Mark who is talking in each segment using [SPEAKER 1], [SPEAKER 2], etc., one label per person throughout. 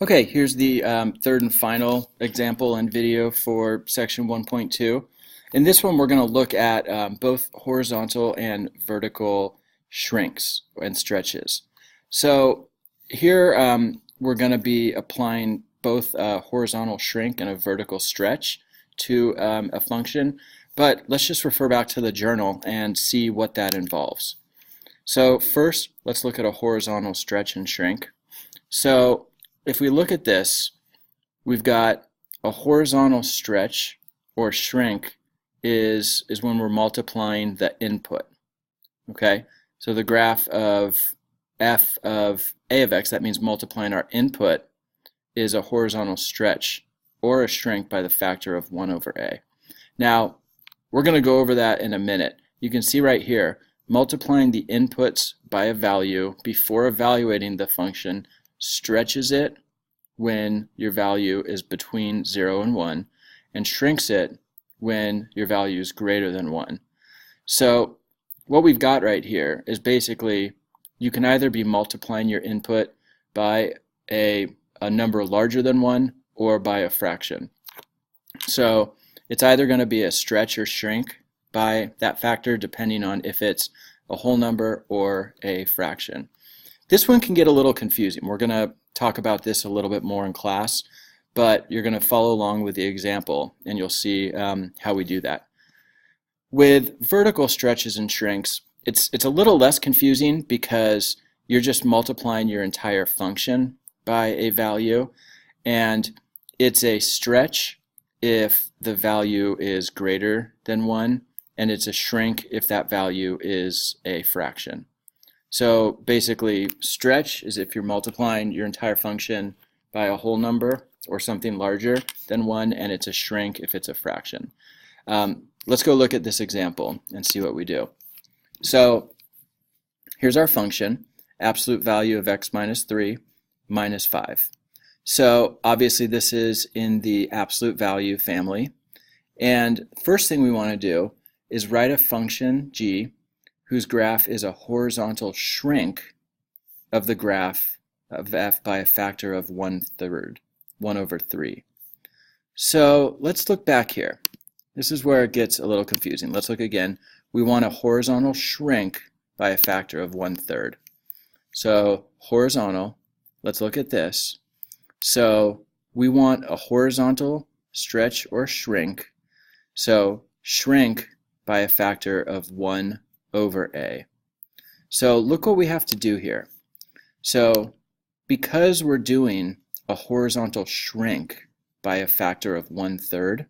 [SPEAKER 1] Okay, here's the third and final example and video for section 1.2. In this one, we're going to look at both horizontal and vertical shrinks and stretches. So here we're going to be applying both a horizontal shrink and a vertical stretch to a function, but let's just refer back to the journal and see what that involves. So first, let's look at a horizontal stretch and shrink. So if we look at this, we've got a horizontal stretch or shrink is when we're multiplying the input. Okay, so the graph of f of a of x, that means multiplying our input, is a horizontal stretch or a shrink by the factor of 1 over a. Now, we're going to go over that in a minute. You can see right here, multiplying the inputs by a value before evaluating the function stretches it when your value is between 0 and 1 and shrinks it when your value is greater than 1. So what we've got right here is basically you can either be multiplying your input by a number larger than 1 or by a fraction. So it's either going to be a stretch or shrink by that factor depending on if it's a whole number or a fraction. This one can get a little confusing. We're going to talk about this a little bit more in class, but you're going to follow along with the example and you'll see how we do that. With vertical stretches and shrinks, it's a little less confusing because you're just multiplying your entire function by a value, and it's a stretch if the value is greater than 1, and it's a shrink if that value is a fraction. So basically, stretch is if you're multiplying your entire function by a whole number or something larger than 1, and it's a shrink if it's a fraction. Let's go look at this example and see what we do. So here's our function, absolute value of x minus 3 minus 5. So obviously this is in the absolute value family. And first thing we want to do is write a function g whose graph is a horizontal shrink of the graph of f by a factor of 1/3, 1 over 3. So let's look back here. This is where it gets a little confusing. Let's look again. We want a horizontal shrink by a factor of 1/3. So horizontal, let's look at this. So we want a horizontal stretch or shrink. So shrink by a factor of 1 over a. So look what we have to do here. So because we're doing a horizontal shrink by a factor of 1/3,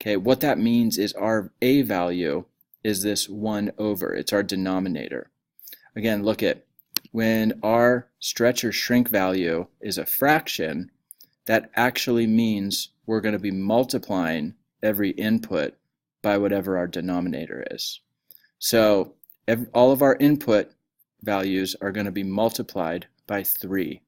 [SPEAKER 1] okay, what that means is our a value is this 1 over. It's our denominator. Again, look at when our stretch or shrink value is a fraction, that actually means we're going to be multiplying every input by whatever our denominator is. So all of our input values are going to be multiplied by 3.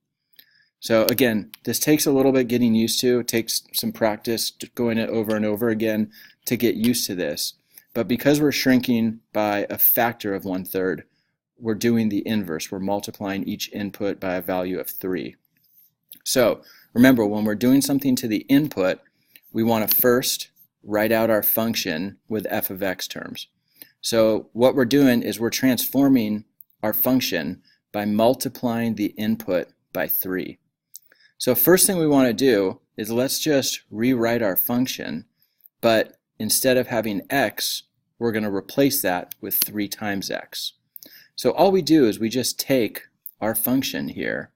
[SPEAKER 1] So again, this takes a little bit getting used to. It takes some practice going it over and over again to get used to this. But because we're shrinking by a factor of 1/3, we're doing the inverse. We're multiplying each input by a value of 3. So remember, when we're doing something to the input, we want to first write out our function with f of x terms. So what we're doing is we're transforming our function by multiplying the input by 3. So first thing we want to do is let's just rewrite our function, but instead of having x, we're going to replace that with 3 times x. So all we do is we just take our function here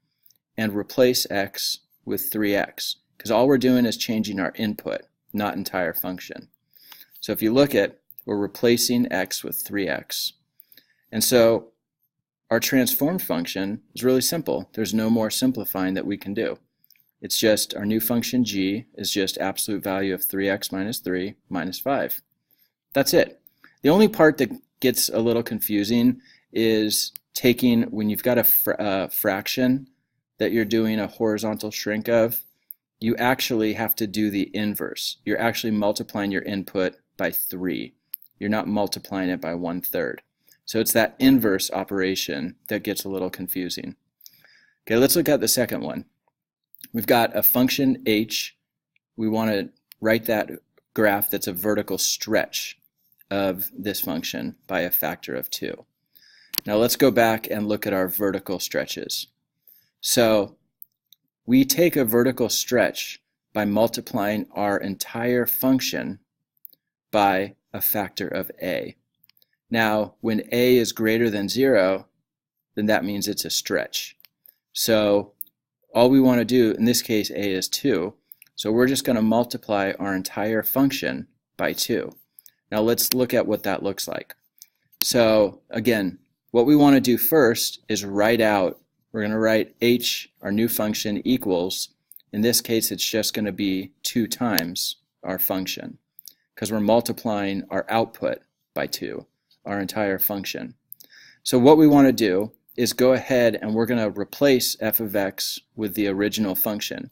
[SPEAKER 1] and replace x with 3x, because all we're doing is changing our input, not entire function. So if you look at, we're replacing x with 3x. And so our transformed function is really simple. There's no more simplifying that we can do. It's just our new function g is just absolute value of 3x minus 3 minus 5. That's it. The only part that gets a little confusing is taking, when you've got a fraction that you're doing a horizontal shrink of, you actually have to do the inverse. You're actually multiplying your input by 3. You're not multiplying it by 1/3. So it's that inverse operation that gets a little confusing. Okay, let's look at the second one. We've got a function h. We want to write that graph that's a vertical stretch of this function by a factor of 2. Now let's go back and look at our vertical stretches. So we take a vertical stretch by multiplying our entire function by a factor of a. Now when a is greater than 0, then that means it's a stretch. So all we want to do, in this case a is 2, so we're just going to multiply our entire function by 2. Now let's look at what that looks like. So again, what we want to do first is write out, we're going to write h, our new function, equals, in this case it's just going to be 2 times our function, because we're multiplying our output by 2, our entire function. So what we want to do is go ahead and we're going to replace f of x with the original function.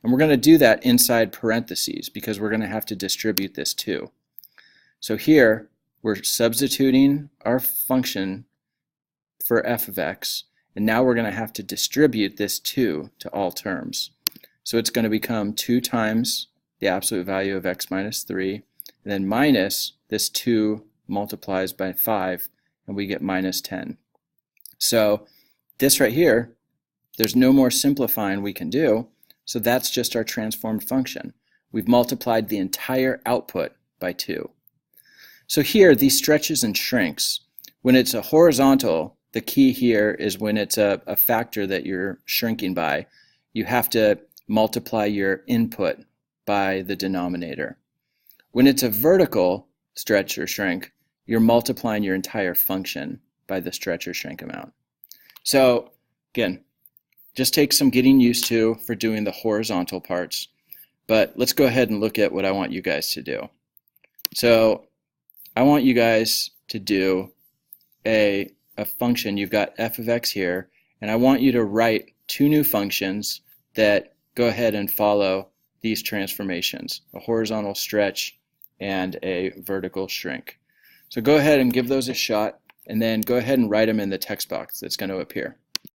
[SPEAKER 1] And we're going to do that inside parentheses because we're going to have to distribute this 2. So here we're substituting our function for f of x, and now we're going to have to distribute this 2 to all terms. So it's going to become 2 times the absolute value of x minus 3, and then minus this 2 multiplies by 5, and we get minus 10. So this right here, there's no more simplifying we can do, so that's just our transformed function. We've multiplied the entire output by 2. So here, these stretches and shrinks, when it's a horizontal, the key here is when it's a factor that you're shrinking by, you have to multiply your input by the denominator. When it's a vertical stretch or shrink, you're multiplying your entire function by the stretch or shrink amount. So again, just takes some getting used to for doing the horizontal parts, but let's go ahead and look at what I want you guys to do. So I want you guys to do a function. You've got f of x here, and I want you to write 2 new functions that go ahead and follow these transformations, a horizontal stretch and a vertical shrink. So go ahead and give those a shot, and then go ahead and write them in the text box that's going to appear.